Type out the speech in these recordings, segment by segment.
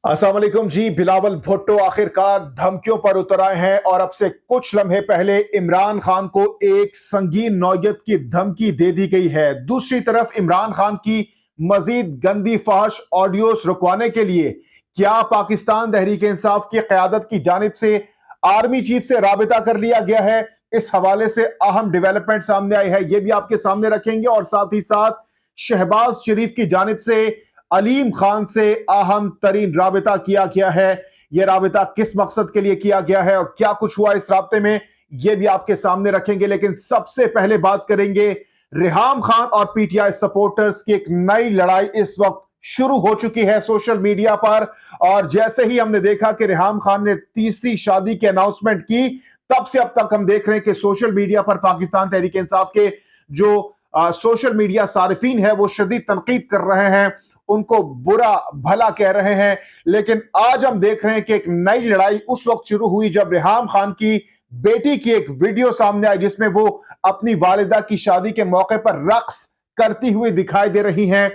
अस्सलाम वालेकुम जी। बिलावल भुट्टो आखिरकार धमकियों पर उतर आए हैं और अब से कुछ लम्हे पहले इमरान खान को एक संगीन नौयत की धमकी दे दी गई है। दूसरी तरफ इमरान खान की मजीद गंदी फहश ऑडियोस रुकवाने के लिए क्या पाकिस्तान तहरीक इंसाफ की क़यादत की जानिब से आर्मी चीफ से राबिता कर लिया गया है। इस हवाले से अहम डेवलपमेंट सामने आई है, यह भी आपके सामने रखेंगे और साथ ही साथ शहबाज शरीफ की जानिब से अलीम खान से अहम तरीन राबिता किया गया है। यह राबिता किस मकसद के लिए किया गया है और क्या कुछ हुआ इस राब्ते में, यह भी आपके सामने रखेंगे। लेकिन सबसे पहले बात करेंगे रेहाम खान और पीटीआई सपोर्टर्स की एक नई लड़ाई इस वक्त शुरू हो चुकी है सोशल मीडिया पर। और जैसे ही हमने देखा कि रेहाम खान ने तीसरी शादी की अनाउंसमेंट की, तब से अब तक हम देख रहे हैं कि सोशल मीडिया पर पाकिस्तान तहरीक इंसाफ के जो सोशल मीडिया सारिफीन है वो शदीद तनकीद कर रहे हैं, उनको बुरा भला कह रहे हैं। लेकिन आज हम देख रहे हैं कि एक नई लड़ाई उस वक्त शुरू हुई जब रेहाम खान की बेटी की एक वीडियो सामने आई जिसमें वो अपनी वालिदा की शादी के मौके पर रक्स करती हुई दिखाई दे रही हैं।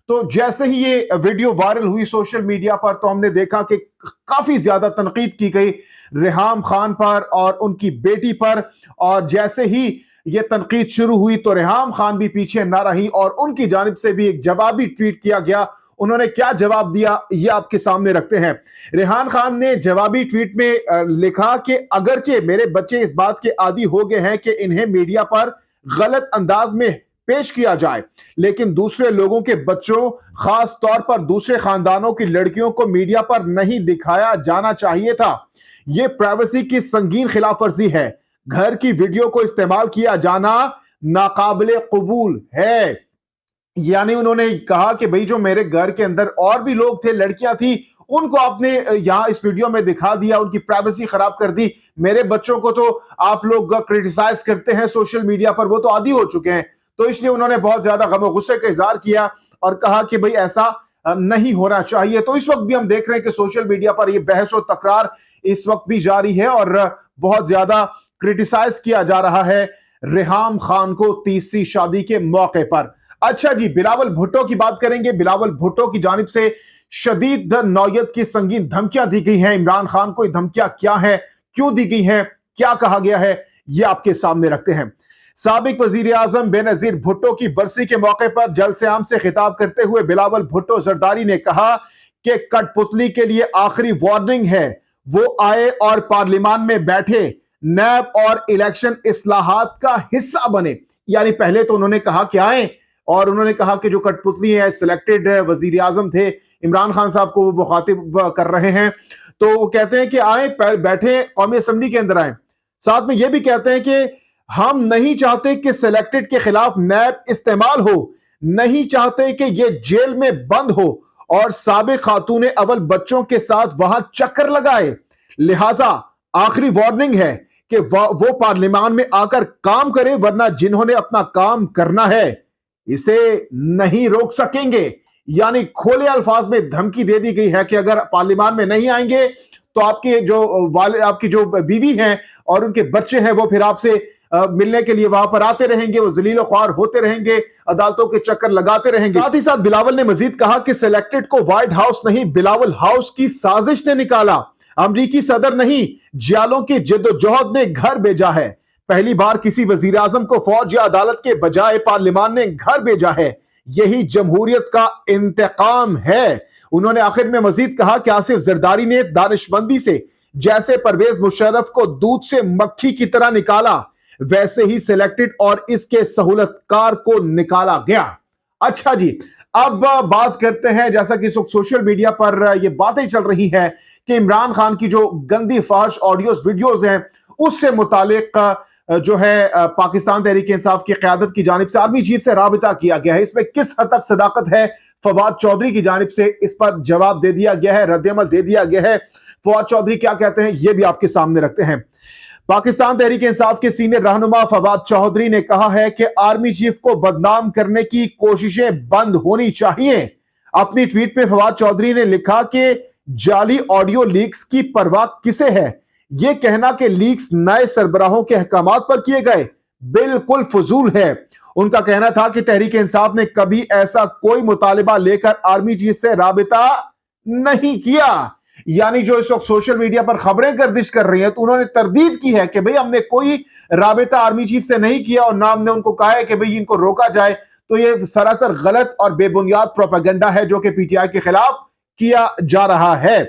तो जैसे ही ये वीडियो वायरल हुई सोशल मीडिया पर तो हमने देखा कि काफी ज्यादा तनकीद की गई रेहाम खान पर और उनकी बेटी पर। और जैसे ही यह तनकीद शुरू हुई तो रेहाम खान भी पीछे ना रही और उनकी जानिब से भी एक जवाबी ट्वीट किया गया। उन्होंने क्या जवाब दिया ये आपके सामने रखते हैं। रेहान खान ने जवाबी ट्वीट में लिखा कि अगरचे मेरे बच्चे इस बात के आदी हो गए हैं कि इन्हें मीडिया पर गलत अंदाज में पेश किया जाए, लेकिन दूसरे लोगों के बच्चों, खास तौर पर दूसरे खानदानों की लड़कियों को मीडिया पर नहीं दिखाया जाना चाहिए था। यह प्राइवेसी की संगीन खिलाफवर्जी है। घर की वीडियो को इस्तेमाल किया जाना नाकाबिले कबूल है। यानी उन्होंने कहा कि भाई जो मेरे घर के अंदर और भी लोग थे, लड़कियां थी, उनको आपने यहां इस वीडियो में दिखा दिया, उनकी प्राइवेसी खराब कर दी। मेरे बच्चों को तो आप लोग क्रिटिसाइज करते हैं सोशल मीडिया पर, वो तो आदी हो चुके हैं। तो इसलिए उन्होंने बहुत ज्यादा गम और गुस्से का इजहार किया और कहा कि भाई ऐसा नहीं होना चाहिए। तो इस वक्त भी हम देख रहे हैं कि सोशल मीडिया पर यह बहस और तकरार इस वक्त भी जारी है और बहुत ज्यादा क्रिटिसाइज किया जा रहा है रेहाम खान को तीसरी शादी के मौके पर। अच्छा जी, बिलावल भुट्टो की बात करेंगे। बिलावल भुट्टो की जानिब से शदीद नौयत की संगीन धमकियां दी गई हैं इमरान खान को। धमकियां क्या है, क्यों दी गई हैं, क्या कहा गया है, यह आपके सामने रखते हैं। साबिक वजीर आजम बेनजीर भुट्टो की बरसी के मौके पर जलसे आम से खिताब करते हुए बिलावल भुट्टो जरदारी ने कहा कि कठपुतली के लिए आखिरी वार्निंग है, वो आए और पार्लियामान में बैठे, नैब और इलेक्शन इस्लाहात का हिस्सा बने। यानी पहले तो उन्होंने कहा कि आए और उन्होंने कहा कि जो कठपुतली है, सिलेक्टेड वजीर आजम थे, इमरान खान साहब को वो मुखातिब कर रहे हैं। तो वो कहते हैं कि आए, बैठे, कौमी असम्बली के अंदर आए। साथ में ये भी कहते हैं कि हम नहीं चाहते कि सिलेक्टेड के खिलाफ नैब इस्तेमाल हो, नहीं चाहते कि ये जेल में बंद हो और साबिक खातून अव्वल बच्चों के साथ वहां चक्कर लगाए। लिहाजा आखिरी वार्निंग है कि वो पार्लियामान में आकर काम करे, वरना जिन्होंने अपना काम करना है इसे नहीं रोक सकेंगे। यानी खोले अल्फाज में धमकी दे दी गई है कि अगर पार्लियामान में नहीं आएंगे तो आपकी जो बीवी हैं और उनके बच्चे हैं वो फिर आपसे मिलने के लिए वहां पर आते रहेंगे, वो जलील ख्वार होते रहेंगे, अदालतों के चक्कर लगाते रहेंगे। साथ ही साथ बिलावल ने मजीद कहा कि सिलेक्टेड को व्हाइट हाउस नहीं, बिलावल हाउस की साजिश ने निकाला। अमरीकी सदर नहीं, जियालों की जिद्दोजहद ने घर भेजा है। पहली बार किसी वजीर आजम को फौज या अदालत के बजाय पार्लियामान ने घर भेजा है। यही जमहूरियत का इंतकाम है। उन्होंने आखिर में मजीद कहा कि आसिफ जरदारी ने दानिशमंदी से जैसे परवेज मुशर्रफ को दूध से मक्खी की तरह निकाला, वैसे ही सिलेक्टेड और इसके सहूलतकार को निकाला गया। अच्छा जी, अब बात करते हैं, जैसा कि सोशल मीडिया पर यह बातें चल रही है कि इमरान खान की जो गंदी फहश ऑडियोज वीडियोज हैं उससे मुतालिक जो है पाकिस्तान तहरीक इंसाफ की क़यादत की जानिब से आर्मी चीफ से राबिता किया गया है। इसमें किस हद तक सदाकत है, फवाद चौधरी की जानिब से इस पर जवाब दे दिया गया है, रद्द-ए-अमल दे दिया गया है। फवाद चौधरी क्या कहते हैं यह भी आपके सामने रखते हैं। पाकिस्तान तहरीक इंसाफ के सीनियर रहनुमा फवाद चौधरी ने कहा है कि आर्मी चीफ को बदनाम करने की कोशिशें बंद होनी चाहिए। अपनी ट्वीट में फवाद चौधरी ने लिखा कि जाली ऑडियो लीक्स की परवाह किसे है, यह कहना कि लीक्स नए सरबराहों के अहकामात पर किए गए बिल्कुल फजूल है। उनका कहना था कि तहरीक इंसाफ ने कभी ऐसा कोई मुतालिबा लेकर आर्मी चीफ से राबिता नहीं किया। यानी जो इस वक्त सोशल मीडिया पर खबरें गर्दिश कर रही हैं, तो उन्होंने तरदीद की है कि भाई हमने कोई राबता आर्मी चीफ से नहीं किया और ना हमने उनको कहा है कि भाई इनको रोका जाए। तो ये सरासर गलत और बेबुनियाद प्रोपेगेंडा है जो कि पीटीआई के खिलाफ किया जा रहा है।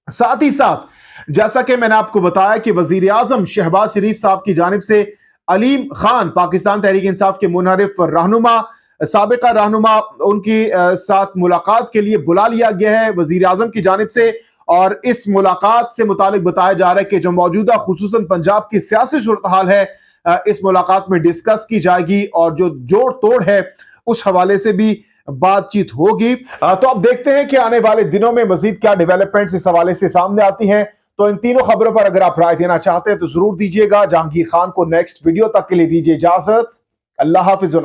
साथ ही साथ जैसा कि मैंने आपको बताया कि वजीर आजम शहबाज शरीफ साहब की जानिब से अलीम खान, पाकिस्तान तहरीक इंसाफ के मुनहरिफ रहनुमा, साबिका रहनुमा, उनकी साथ मुलाकात के लिए बुला लिया गया है वजीर आजम की जानिब से। और इस मुलाकात से मुतालिक बताया जा रहा है कि जो मौजूदा खुसूसन पंजाब की सियासी सूरत हाल है, इस मुलाकात में डिस्कस की जाएगी और जो जोड़ तोड़ है उस हवाले से भी बातचीत होगी। तो अब देखते हैं कि आने वाले दिनों में मजीद क्या डेवलपमेंट्स इस हवाले से सामने आती हैं। तो इन तीनों खबरों पर अगर आप राय देना चाहते हैं तो जरूर दीजिएगा। जहांगीर खान को नेक्स्ट वीडियो तक के लिए दीजिए इजाजत। अल्लाह हाफिज।